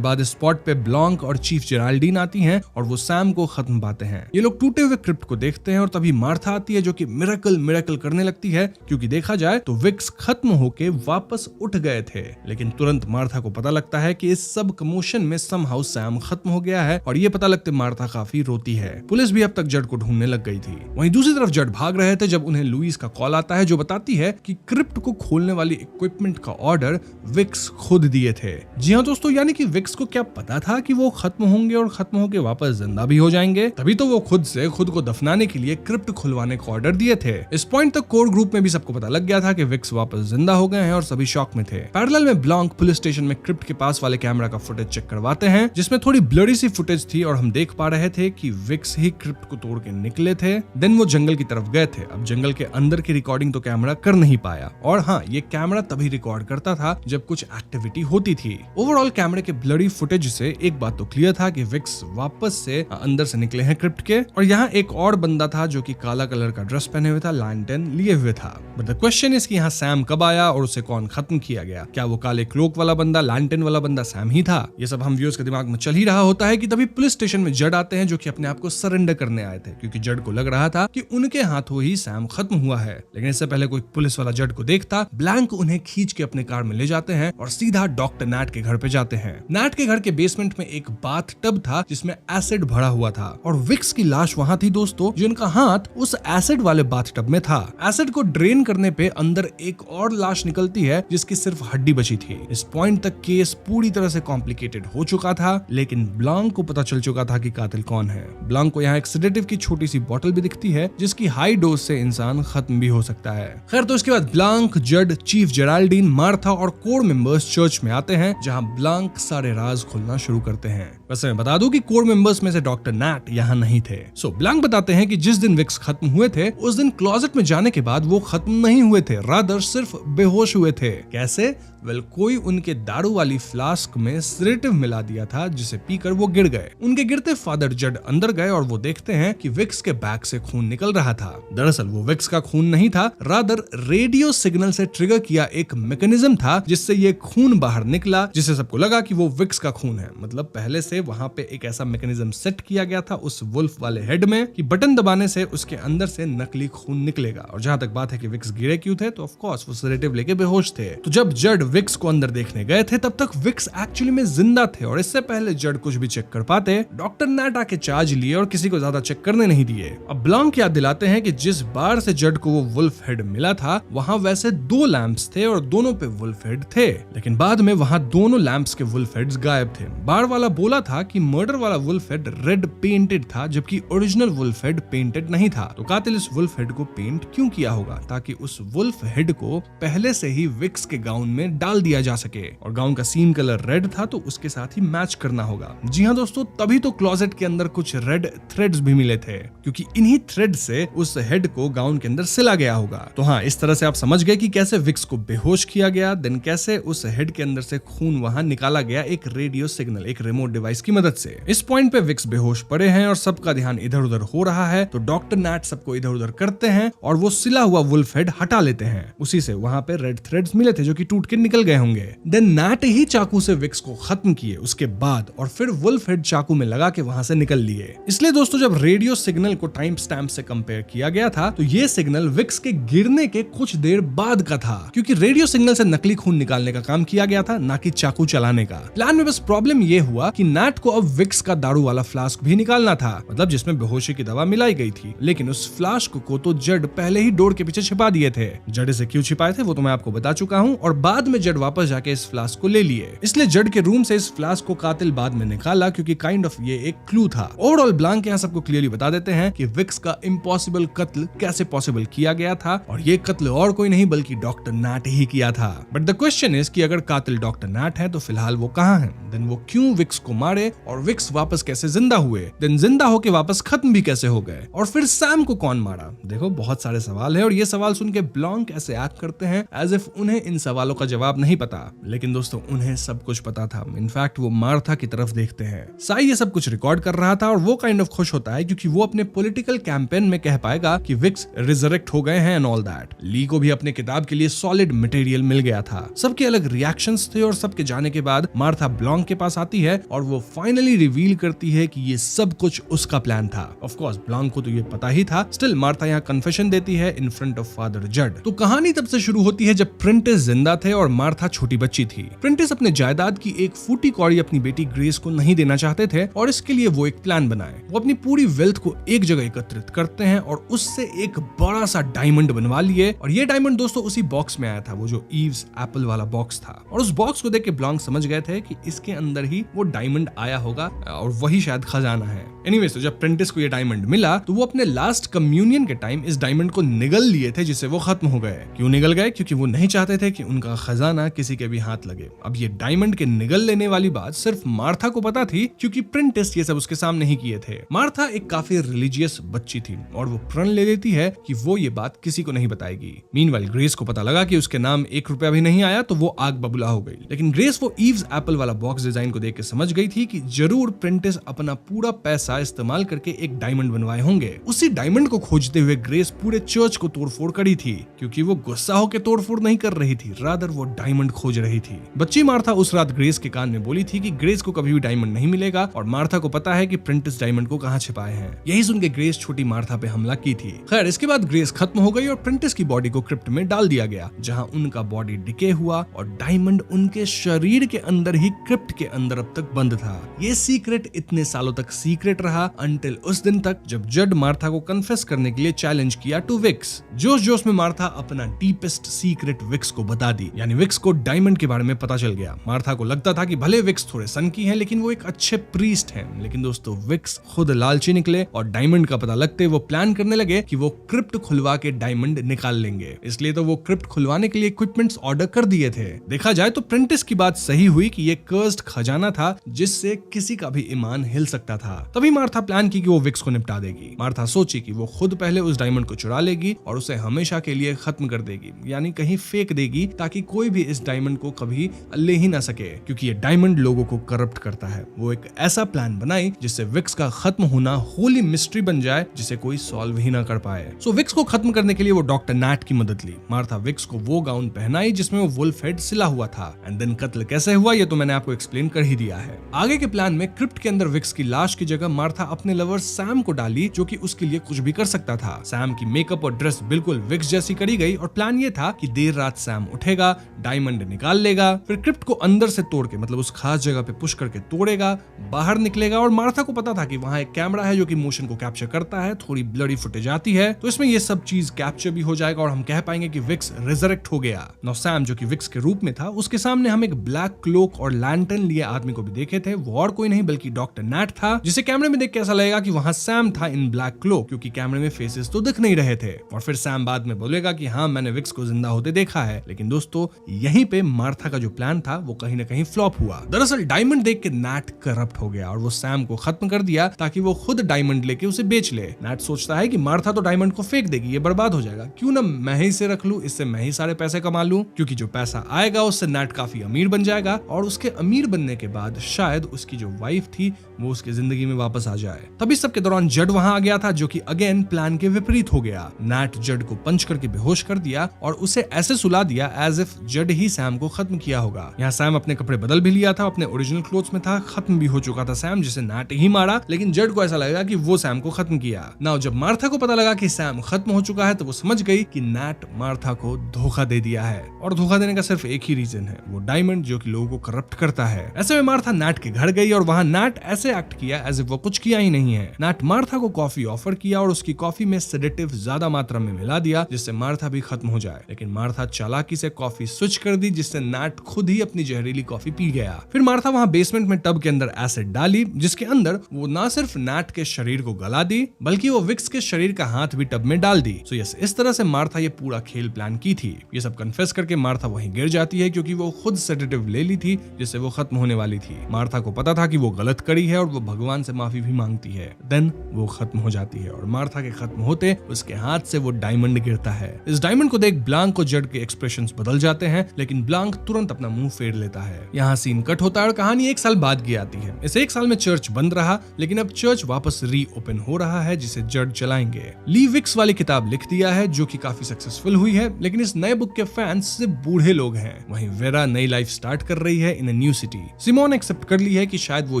बाद इस स्पॉट पे ब्लॉन्क और चीफ जेराल्डीन आती हैं और वो सैम को खत्म पाते हैं। ये लोग टूटे हुए क्रिप्ट को देखते हैं और तभी मार्था आती है जो कि मिरेकल करने लगती है, क्योंकि देखा जाए तो विक्स खत्म होके वापस उठ गए थे। लेकिन तुरंत मार्था को पता लगता है कि इस सब कमोशन में समहाउ सैम खत्म हो गया है और ये पता लगते मार्था काफी रोती है। पुलिस भी अब तक जड को ढूंढने लग गई थी। वहीं दूसरी तरफ जड भाग रहे थे जब उन्हें लुइस का कॉल आता है जो बताती है कि क्रिप्ट को खोलने वाली इक्विपमेंट का ऑर्डर विक्स खुद दिए थे। जी हाँ दोस्तों, यानी कि विक्स को क्या पता था कि वो खत्म होंगे और खत्म होके वापस जिंदा भी हो जाएंगे, तभी तो वो खुद से खुद को दफनाने के लिए क्रिप्ट खुलवाने का ऑर्डर दिए थे। इस पॉइंट तक कोर ग्रुप में भी सबको पता लग गया था कि विक्स वापस जिंदा हो गए हैं और सभी शॉक में थे। पैरेलल में ब्लॉन्क पुलिस स्टेशन में क्रिप्ट के पास वाले कैमरा का फुटेज चेक करवाते हैं जिसमें थोड़ी ब्लरी सी फुटेज थी और हम देख पा रहे थे कि विक्स ही क्रिप्ट को तोड़ के निकले थे। देन वो जंगल की तरफ गए थे। अब जंगल के अंदर की रिकॉर्डिंग तो कैमरा कर नहीं पाया और हाँ, ये कैमरा तभी रिकॉर्ड करता था जब कुछ एक्टिविटी होती थी। ओवरऑल कैमरे के ब्लरी फुटेज से एक बात तो क्लियर था कि विक्स वापस से अंदर से निकले हैं क्रिप्ट के। और यहाँ एक और बंदा था जो कि काला कलर का ड्रेस पहने हुए था, लैंटर्न लिए हुए था। बट द क्वेश्चन इज कि यहाँ सैम कब आया और उसे कौन खत्म किया गया? क्या वो काले क्लोक वाला बंदा, लैंटर्न वाला बंदा सैम ही था? ये सब हम व्यूअर्स के दिमाग में चल ही रहा होता है कि तभी पुलिस स्टेशन में जड आते हैं जो कि अपने आप को सरेंडर करने आए थे, क्योंकि जड को लग रहा था कि उनके हाथों ही सैम खत्म हुआ है। लेकिन इससे पहले कोई पुलिस वाला जड को देखता, ब्लैंक उन्हें खींच के अपने कार में ले जाते हैं और सीधा डॉक्टर नैट के घर पे जाते हैं। नैट के घर के बेसमेंट में एक बाथ टब था जिसमें एसिड भरा हुआ था और विक्स की लाश वहां थी दोस्तों, जिनका हाथ उस एसिड वाले बाथ टब में था। एसिड को ड्रेन करने पे अंदर एक और लाश निकलती है जिसकी सिर्फ हड्डी बची थी। इस पॉइंट तक केस पूरी तरह से कॉम्प्लिकेटेड हो चुका था, लेकिन ब्लॉन्क को पता चल चुका था कि कातिल कौन है। ब्लॉन्क को यहाँ एक सेडेटिव की छोटी सी बोतल भी दिखती है जिसकी हाई डोज से इंसान खत्म भी हो सकता है। खैर, तो इसके बाद ब्लॉन्क, जड, चीफ जेराल्डीन, मार्था और कोर मेंबर्स चर्च में आते हैं जहां ब्लॉन्क सारे राज खोलना शुरू करते हैं। वैसे मैं बता दूं कि कोर मेंबर्स में से डॉक्टर नैट यहाँ नहीं थे। सो ब्लॉन्क बताते हैं कि जिस दिन विक्स खत्म हुए थे उस दिन क्लोजेट में जाने के बाद वो खत्म नहीं हुए थे, रादर सिर्फ बेहोश हुए थे। कैसे? कोई उनके दारू वाली फ्लास्क में सेडेटिव मिला दिया था जिसे पीकर वो गिर गए। उनके गिरते फादर जड अंदर गए और वो देखते हैं कि विक्स के बैग से खून निकल रहा था। दरअसल वो विक्स का खून नहीं था, रादर रेडियो सिग्नल से ट्रिगर किया एक मैकेनिज्म था जिससे ये खून बाहर निकला, जिससे सबको लगा कि वो विक्स का खून है। मतलब पहले से वहां पे एक ऐसा मैकेनिज्म सेट किया गया था उस वुल्फ वाले हेड में कि बटन दबाने से उसके अंदर से नकली खून निकलेगा। और जहां तक बात है कि विक्स गिरे क्यों थे, तो ऑफ कोर्स वो सेडेटिव लेके बेहोश थे। तो जब जड विक्स को अंदर देखने गए थे तब तक विक्स एक्चुअली में जिंदा थे और इससे पहले जड कुछ भी चेक कर पाते, डॉक्टर नैट आके चार्ज लिए और किसी को ज्यादा चेक करने नहीं दिए। अब ब्लॉन्क याद दिलाते हैं कि जिस बार से जड को वो वुल्फ हेड मिला था वहां वैसे 2 लैंप्स थे और दोनों पे वुल्फ हेड थे, लेकिन बाद में वहां दोनों लैंप्स के वुल्फ हेड्स गायब थे। बार वाला बोला था कि मर्डर वाला वुल्फ हेड रेड पेंटेड था जबकि ओरिजिनल वुल्फ हेड पेंटेड नहीं था। तो कातिल इस वुल्फ हेड को पेंट क्यों किया होगा? ताकि उस वुल्फ हेड को पहले से ही विक्स के गाउन में डाल दिया जा सके और गाउन का सीम कलर रेड था तो उसके साथ ही मैच करना होगा। जी हाँ दोस्तों, तभी तो क्लोजेट के अंदर कुछ रेड थ्रेड्स भी मिले थे, क्योंकि इन्हीं थ्रेड से उस हेड को गाउन के अंदर सिला गया होगा। तो हाँ, इस तरह से आप समझ गए कि कैसे विक्स को बेहोश किया गया, देन कैसे उस हेड के अंदर से खून वहां निकाला गया एक रेडियो सिग्नल, एक रिमोट डिवाइस की मदद से। इस पॉइंट पे विक्स बेहोश पड़े हैं और सबका ध्यान इधर उधर हो रहा है, तो डॉक्टर नैट सबको इधर उधर करते हैं और वो सिला हुआ वुल्फ हेड हटा लेते हैं। उसी से वहां पे रेड थ्रेड्स मिले थे जो कि टूट के निकल गए होंगे। देन नैट ही चाकू से विक्स को खत्म किए उसके बाद और फिर वुल्फ हेड चाकू में लगा के वहां से निकल लिए। इसलिए दोस्तों, जब रेडियो सिग्नल को टाइम स्टैम्प से कंपेयर किया गया था तो ये सिग्नल विक्स के गिरने के कुछ देर बाद का था, क्योंकि रेडियो सिग्नल से नकली खून निकालने का काम किया गया था, ना कि चाकू चलाने का। प्लान में बस प्रॉब्लम ये हुआ कि नैट को अब विक्स का दारू वाला फ्लास्क भी निकालना था, मतलब जिसमें बेहोशी की दवा मिलाई गई थी, लेकिन उस फ्लास्क को तो जड पहले ही डोर के पीछे छिपा दिए थे। जड इसे क्यों छिपाए थे वो तो मैं आपको बता चुका हूँ, और बाद में जड वापस जाके इस फ्लास्क को ले लिए। इसलिए जड के रूम से इस फ्लास्क को कातिल बाद में निकाला, क्योंकि काइंड ऑफ ये एक क्लू था। ओवरऑल ब्लॉन्क यहाँ सबको क्लियरली बता देते हैं कि विक्स का इम्पॉसिबल कत्ल कत्ल कैसे पॉसिबल किया गया था, और ये कत्ल और कोई नहीं बल्कि डॉक्टर नैट ही किया था। बट द क्वेश्चन इज कि अगर कातिल डॉक्टर नैट है तो फिलहाल वो कहाँ है? देन वो क्यों विक्स को मारे, और विक्स वापस कैसे जिंदा हुए? देन जिंदा होके वापस खत्म भी कैसे हो गए? और फिर सैम को कौन मारा? देखो बहुत सारे सवाल है, और ये सवाल सुन के ब्लॉन्क ऐसे एक्ट करते हैं एज इफ उन्हें इन सवालों का जवाब नहीं पता, लेकिन दोस्तों उन्हें सब कुछ पता था। इनफैक्ट वो मार्था की तरफ देखते हैं। साई ये सब कुछ रिकॉर्ड कर रहा था और वो काइंड ऑफ खुश होता है क्योंकि वो अपने पॉलिटिकल कैंपेन में कह पाएगा कि विक्स रिजरेक्ट हो गए हैं एंड ऑल दैट। ली को भी अपने किताब के लिए सॉलिड मटेरियल मिल गया था। सबके अलग रिएक्शंस थे, और सबके जाने के बाद मार्था ब्लॉन्क के पास आती है और वो फाइनली रिवील करती है कि ये सब कुछ उसका प्लान था। ऑफ कोर्स ब्लॉन्क को तो ये पता ही था, स्टिल मार्था यहाँ कन्फेशन देती है इन फ्रंट ऑफ फादर जड। तो कहानी तब से शुरू होती है जब प्रिंटिस जिंदा थे और मार्था छोटी बच्ची थी। प्रिंटिस अपने जायदाद की एक फूटी कौड़ी अपनी बेटी ग्रेस को नहीं देना चाहते थे, और इसके लिए वो एक प्लान बनाए। वो अपनी पूरी वेल्थ को एक जगह एकत्रित करते हैं और उससे एक बड़ा सा डायमंड बनवा लिए, और ये डायमंड दोस्तों उसी बॉक्स में आया था, वो जो ईव्स एप्पल वाला बॉक्स था। और उस बॉक्स को देख के ब्लॉन्क समझ गए थे कि इसके अंदर ही वो डायमंड आया होगा और वही शायद खजाना है। एनीवेज, तो जब प्रिंटिस को ये डायमंड मिला तो वो अपने लास्ट कम्युनियन के टाइम इस डायमंड को निगल लिए थे, जिससे वो खत्म हो गए। क्यों निगल गए? क्योंकि वो नहीं चाहते थे कि उनका खजाना किसी के भी हाथ लगे। अब ये डायमंड के निगल लेने वाली बात सिर्फ मार्था को पता थी, क्योंकि प्रिंटिस ये सब उसके सामने ही किए थे। मार्था एक काफी रिलीजियस बच्ची थी और वो प्रण ले लेती है कि वो ये बात किसी को नहीं बताएगी। मीनवाइल ग्रेस को पता लगा कि उसके नाम 1 रुपया भी नहीं आया तो वो आग बबूला हो गई। लेकिन ग्रेस वो ईव्स एप्पल वाला बॉक्स डिजाइन को देख के समझ गई थी कि जरूर प्रिंटिस अपना पूरा पैसा इस्तेमाल करके एक डायमंड बनवाए होंगे। उसी डायमंड को खोजते हुए ग्रेस पूरे चर्च को तोड़फोड़ करी थी, क्योंकि वो गुस्सा होकर तोड़फोड़ नहीं कर रही थी, रादर वो डायमंड खोज रही थी। बच्ची मार्था उस रात ग्रेस के कान में बोली थी कि ग्रेस को कभी भी डायमंड नहीं मिलेगा, और मार्था को पता है कि प्रिंटिस डायमंड को कहां छिपाए हैं। यही सुन के ग्रेस छोटी मार्था पे हमला की थी। खैर, इसके बाद ग्रेस खत्म हो गई और प्रिंटिस की बॉडी को क्रिप्ट में डाल दिया गया, जहां उनका बॉडी डिके हुआ और डायमंड उनके शरीर के अंदर ही क्रिप्ट के अंदर अब तक बंद था। ये सीक्रेट इतने सालों तक सीक्रेट रहा अंटिल उस दिन तक जब जड मार्था को कन्फेस करने के लिए चैलेंज किया टू विक्स। जोश जोश में मार्था अपना डीपेस्ट सीक्रेट विक्स को बता दी, यानी विक्स को डायमंड के बारे में पता चल गया। मार्था को लगता था कि भले विक्स थोड़े सनकी हैं, लेकिन वो एक अच्छे प्रीस्ट हैं। लेकिन दोस्तों विक्स खुद लालची निकले और डायमंड का पता लगते वो प्लान करने लगे कि वो क्रिप्ट खुलवा के डायमंड निकाल लेंगे। इसलिए तो वो क्रिप्ट खुलवाने के लिए इक्विपमेंट्स ऑर्डर कर दिए थे। देखा जाए तो प्रिंटिस की बात सही हुई कि ये कर्स्ड खजाना था जिससे किसी का भी ईमान हिल सकता था। तभी मार्था प्लान की कि वो विक्स को निपटा देगी। मार्था सोची कि वो खुद पहले उस डायमंड को चुरा लेगी और उसे हमेशा के लिए खत्म कर देगी, यानी कहीं फेंक देगी, ताकि कोई भी इस डायमंड को कभी ले ही ना सके, क्योंकि ये डायमंड लोगों को करप्ट करता है। वो एक ऐसा प्लान बनाई जिससे विक्स का खत्म होना होली मिस्ट्री बन जाए, जिसे कोई सॉल्व ही ना कर पाए। सो विक्स को खत्म करने के लिए वो डॉक्टर नैट की मदद ली। मार्था विक्स को वो गाउन पहनाई जिसमें वो वुल्फ हेड सिला हुआ था। एंड देन कत्ल कैसे हुआ ये तो मैंने आपको एक्सप्लेन कर ही दिया है। आगे के प्लान में क्रिप्ट के अंदर विक्स की लाश की जगह मार्था अपने लवर सैम को डाली, जो कि उसके लिए कुछ भी कर सकता था। सैम की मेकअप और ड्रेस बिल्कुल विक्स जैसी करी गई और प्लान ये था कि देर रात सैम उठेगा, डायमंड निकाल लेगा, फिर क्रिप्ट को अंदर से तोड़ के, मतलब उस खास जगह पे पुश करके तोड़ेगा, बाहर निकलेगा। और मार्था को पता था कि वहां एक कैमरा है जो कि मोशन को कैप्चर करता है, थोड़ी ब्लडी फुटेज आती है, तो इसमें ये सब चीज कैप्चर भी हो जाएगा और हम कह पाएंगे कि विक्स रिजरेक्ट हो गया। नाउ सैम जो कि विक्स के रूप में था, उसके सामने हम एक ब्लैक क्लोक और लैंटर्न लिए आदमी को भी देखे थे। वो और कोई नहीं बल्कि डॉक्टर नैट था, जिसे कैमरे में देख के ऐसा लगेगा कि वहां सैम था इन ब्लैक क्लोक, क्योंकि कैमरे में फेसेस तो दिख नहीं रहे थे। और फिर सैम बाद में बोलेगा कि हाँ मैंने विक्स को जिंदा होते देखा है। लेकिन दोस्तों यहीं पे मार्था का जो प्लान था वो कहीं ना कहीं फ्लॉप हुआ। दरअसल डायमंड देख के नैट करप्ट हो गया और वो सैम को खत्म कर दिया ताकि वो खुद डायमंड लेके उसे बेच ले। नैट सोचता है कि मार्था तो डायमंड को फेंक देगी, ये बर्बाद हो जाएगा, क्यों ना मैं ही से रख लूं, इससे मैं ही सारे पैसे कमा लूं, क्योंकि जो पैसा आएगा उससे नैट काफी अमीर बन जाएगा और उसके अमीर बनने के बाद शायद उसकी जो वाइफ थी वो उसकी जिंदगी में वापस आ जाए। तभी सबके दौरान जड वहां आ गया था, जो कि अगेन प्लान के विपरीत हो गया। नैट जड को पंच करके बेहोश कर दिया और उसे ऐसे सुला दिया एज इफ जड ही सैम को खत्म किया होगा। यहाँ सैम अपने कपड़े बदल भी लिया था, अपने ओरिजिनल क्लोथ्स में था, खत्म भी हो चुका था सैम, जिसे नैट ही मारा, लेकिन जड को ऐसा लगेगा कि वो सैम को खत्म किया। नाउ जब मार्था को पता लगा कि सैम खत्म हो चुका है तो वो समझ गई कि नैट मार्था को धोखा दे दिया है, और धोखा देने का सिर्फ एक ही रीजन है, वो डायमंड जो कि लोगों को करप्ट करता है। ऐसे में मार्था नैट के घर गई और वहां नैट ऐसे एक्ट किया एज इफ वो कुछ किया ही नहीं है। नैट मार्था को कॉफी ऑफर किया और उसकी कॉफी में सेडेटिव ज्यादा मात्रा में मिला दिया जिससे मार्था भी खत्म हो जाए, लेकिन मार्था चालाकी से कॉफी स्विच कर दी जिससे नैट खुद ही अपनी जहरीली कॉफी पी गया। फिर मार्था वहां बेसमेंट में टब के अंदर एसिड डाली जिसके अंदर वो ना सिर्फ नैट के शरीर को गला दी बल्कि वो विक्स के शरीर का हाथ भी टब में डाल दी। सो यस, इस तरह से मार्था ये पूरा खेल प्लान की थी। ये सब कन्फेस करके मार्था वहीं गिर जाती है क्योंकि वो खुद सेडेटिव ले ली थी जिससे वो खत्म होने वाली थी। मार्था को पता था कि वो गलत करी है और वो भगवान से माफी भी मांगती है। देन वो खत्म हो जाती है और मार्था के खत्म होते उसके हाथ से वो डायमंड गिरता है। इस डायमंड को देख ब्लांक और जड के एक्सप्रेशंस बदल जाते हैं, लेकिन ब्लांक तुरंत अपना मुंह फेर लेता है। यहाँ सीन कट होता है और कहानी 1 साल बाद की आती है। इस 1 साल में चर्च बंद रहा, लेकिन अब चर्च वापस री ओपन हो रहा है जिसे जड चलाएंगे। ली विक्स वाली किताब लिख दिया है जो कि काफी सक्सेसफुल हुई है, लेकिन इस नए बुक के फैंस सिर्फ बूढ़े लोग हैं। वहीं वेरा नई लाइफ स्टार्ट कर रही है in a new city. Simone accept कर ली है कि शायद वो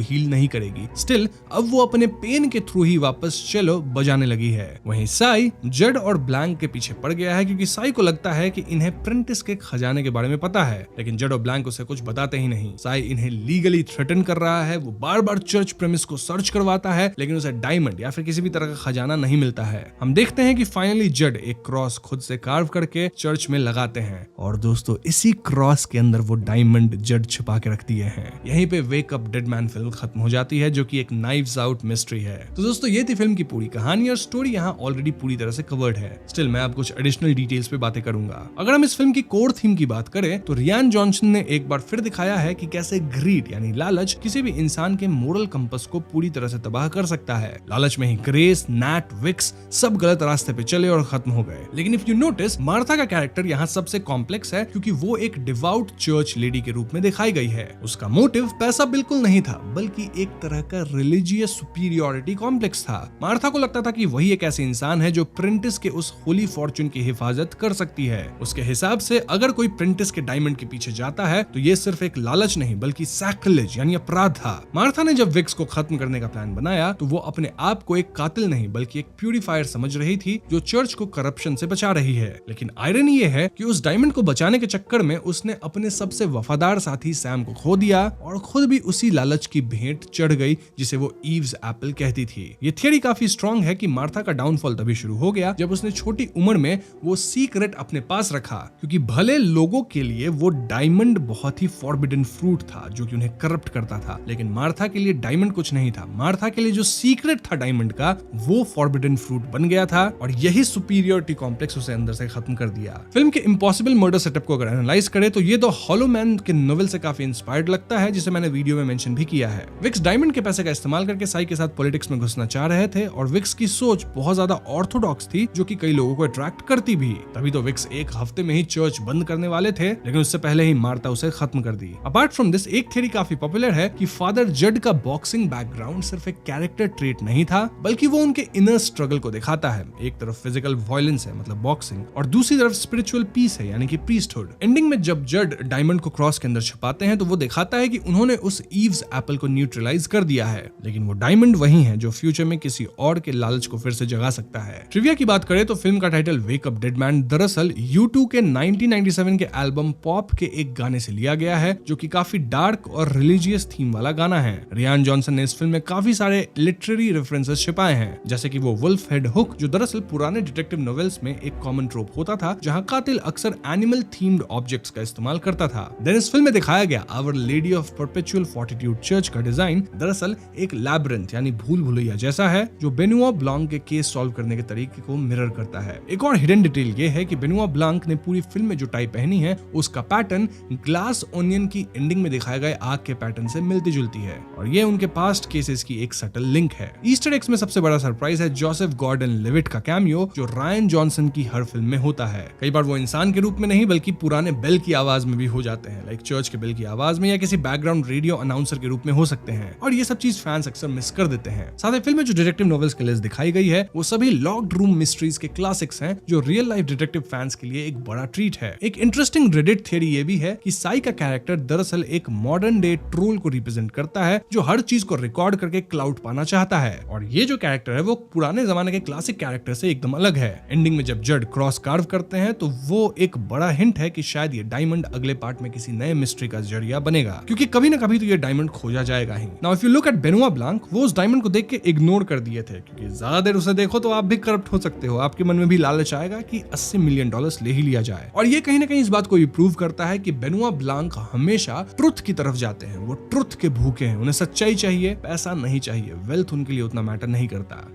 हील नहीं करेगी। स्टिल अब वो अपने पेन के थ्रू ही वापस चलो बजाने लगी है। वहीं साई जड और ब्लैंक के पीछे पड़ गया है क्योंकि साई को लगता है कि इन्हें प्रेंटिस के खजाने के बारे में पता है, लेकिन जड और ब्लैंक उसे कुछ बताते ही नहीं। साई इन्हें लीगली थ्रेटन कर रहा है। वो बार बार चर्च प्रेमिस को सर्च करवाता है, लेकिन उसे डायमंड या फिर किसी भी तरह का खजाना नहीं मिलता है। हम देखते हैं कि फाइनली जड एक क्रॉस खुद से कार्व करके चर्च में लगाते हैं और दोस्तों इसी क्रॉस के अंदर वो डायमंड जड छुपा के रख दिए हैं। यहीं पे wake up dead man film खत्म हो जाती है जो कि एक नाइव्स आउट मिस्ट्री है। तो दोस्तों ये थी फिल्म की पूरी कहानी और स्टोरी यहाँ ऑलरेडी पूरी तरह से कवर्ड है। स्टिल मैं अब कुछ एडिशनल डिटेल्स पे बातें करूंगा। अगर हम इस फिल्म की कोर थीम की बात करें तो रियान जॉनसन ने एक बार फिर दिखाया है कि कैसे ग्रीड यानी लालच किसी भी इंसान के मोरल कंपस को पूरी तरह से तबाह कर सकता है। लालच में ही ग्रेस, नैट, विक्स सब गलत रास्ते पे चले और खत्म हो गए। लेकिन इफ यू नोटिस मार्था का कैरेक्टर यहाँ सबसे कॉम्प्लेक्स है क्योंकि वो एक डिवाउट चर्च लेडी के रूप में दिखाई गई है। उसका मोटिव पैसा बिल्कुल नहीं था, बल्कि एक तरह का रिलीजियस सुपीरियोरिटी कॉम्प्लेक्स था। मार्था को लगता था कि वही एक ऐसे इंसान है जो प्रेंटिस के उस होली फॉर्चून की हिफाजत कर सकती है। उसके हिसाब से अगर कोई प्रेंटिस के डायमंड के पीछे जाता है तो ये सिर्फ एक लालच नहीं बल्कि सैक्रिलेज यानी अपराध था। मार्था ने जब विक्स को खत्म करने का प्लान बनाया तो वो अपने आप को एक कातिल नहीं बल्कि एक प्यूरिफायर समझ रही थी जो चर्च को करप्शन से बचा रही है। लेकिन आयरनी ये है कि उस डायमंड को बचाने के चक्कर में उसने अपने सबसे वफादार साथी सैम को खो दिया और खुद भी उसी लालच की भेंट चढ़ गई जिसे वो ईव्स एप्पल कहती थी। ये थियरी काफी स्ट्रॉन्ग है कि मार्था का डाउनफॉल तभी शुरू हो गया जब उसने छोटी उम्र में वो सीक्रेट अपने पास रखा, क्योंकि भले लोगों के लिए वो डायमंड बहुत ही फॉरबिडन फ्रूट था जो कि उन्हें करप्ट करता था, लेकिन मार्था के लिए डायमंड कुछ नहीं था। मार्था के लिए जो सीक्रेट था डायमंड का वो फॉरबिडन फ्रूट बन गया था और यही सुपीरियोरिटी कॉम्प्लेक्स उसे अंदर से खत्म कर दिया। फिल्म के इम्पॉसिबल मर्डर सेटअप को अगर एनालाइज करें तो ये तो हॉलो मैन के नोवेल से काफी इंस्पायर्ड लगता है जिसे मैंने वीडियो में मेंशन भी किया है। विक्स डायमंड के पैसे का इस्तेमाल करके साई के साथ पॉलिटिक्स में घुसना चाह रहे थे और विक्स की सोच बहुत ज्यादा ऑर्थोडॉक्स थी जो कि कई लोगों को अट्रैक्ट करती भी। तभी तो विक्स एक हफ्ते में ही चर्च बंद करने वाले थे, लेकिन उससे पहले ही मार्था उसे खत्म कर दी। अपार्ट फ्रॉम दिस एक थ्योरी काफी पॉपुलर है कि फादर जड का बॉक्सिंग बैकग्राउंड सिर्फ एक कैरेक्टर ट्रेट नहीं था बल्कि वो उनके इनर स्ट्रगल को दिखाता है। एक तरफ फिजिकल वायलेंस है मतलब बॉक्सिंग और दूसरी तरफ स्पिरिचुअल पीस है यानी कि प्रीस्टहुड। एंडिंग में जब जड डायमंड को क्रॉस के अंदर छुपाते हैं तो वो दिखाता है कि उन्होंने उस ईव्स एप्पल को न्यूट्रलाइज कर दिया है, लेकिन वो डायमंड वही है जो फ्यूचर में किसी और के लालच को फिर से जगा सकता है। ट्रिविया की बात करें तो फिल्म का title wake up dead man दरअसल U2 के 1997 के एल्बम पॉप के एक गाने से लिया गया है जो कि काफी डार्क और रिलीजियस थीम वाला गाना है। रियान जॉनसन ने इस फिल्म में काफी सारे लिटरेरी रेफरेंसेस छिपाए हैं, जैसे कि वो वुल्फ हेड हुक जो दरअसल पुराने डिटेक्टिव नॉवेल्स में एक कॉमन ट्रोप होता था जहां कातिल अक्सर एनिमल थीम्ड ऑब्जेक्ट्स का इस्तेमाल करता था। देन इस फिल्म में दिखाया गया Our Lady of Perpetual Fortitude church का डिजाइन दरअसल एक लैबिरिंथ यानी भूल भुलैया जैसा है जो बेनुआ ब्लांक के केस सॉल्व करने के तरीके को मिरर करता है। एक और हिडन डिटेल ये है कि बेनुआ ब्लांक ने पूरी फिल्म में जो टाई पहनी है उसका पैटर्न ग्लास ओनियन की एंडिंग में दिखाए गए आग के पैटर्न से मिलती जुलती है और ये उनके पास्ट केसेस की एक सटल लिंक है। ईस्टर एग्स में सबसे बड़ा सरप्राइज है जोसेफ गॉर्डन लेविट का कैमियो जो रायन जॉनसन की हर फिल्म में होता है। कई बार वो इंसान के रूप में नहीं बल्कि पुराने बेल की आवाज में भी हो जाते हैं, लाइक चर्च के बेल की आवाज में या किसी बैकग्राउंड रेडियो अनाउंसर के रूप में हो सकते हैं और ये सब चीज फैंस अक्सर मिस कर देते हैं। साथ ही फिल्म में जो डिटेक्टिव नॉवेल्स की लिस्ट दिखाई गई है वो सभी लॉक्ड रूम मिस्ट्रीज के क्लासिक्स हैं जो रियल लाइफ डिटेक्टिव फैंस के लिए एक बड़ा ट्रीट है। एक इंटरेस्टिंग रेडिट थियरी ये भी है कि साई का कैरेक्टर दरअसल एक मॉडर्न डे ट्रोल को रिप्रेजेंट करता है जो हर चीज को रिकॉर्ड करके क्लाउड पाना चाहता है और ये जो कैरेक्टर है वो पुराने जमाने के क्लासिक कैरेक्टर से एकदम अलग है। एंडिंग में जब जड क्रॉस कार्व करते हैं तो वो एक बड़ा हिंट है कि शायद ये डायमंड अगले पार्ट में किसी नए मिस्ट्री का जरिया बनेगा, क्योंकि कभी ना कभी तो ये डायमंड खोजा जाएगा ही। Now if you look at Benoit Blanc, वो उस डायमंड को देख के इग्नोर कर दिए थे क्योंकि ज्यादा देर उसे देखो तो आप भी करप्ट हो सकते हो, आपके मन में भी लालच आएगा कि $80 मिलियन ले ही लिया जाए। और ये कहीं ना कहीं इस बात को भी प्रूव करता है कि बेनुआ ब्लांक हमेशा ट्रुथ की तरफ जाते हैं। वो ट्रुथ के भूखे हैं, उन्हें सच्चाई चाहिए, पैसा नहीं चाहिए। वेल्थ उनके लिए उतना मैटर नहीं करता।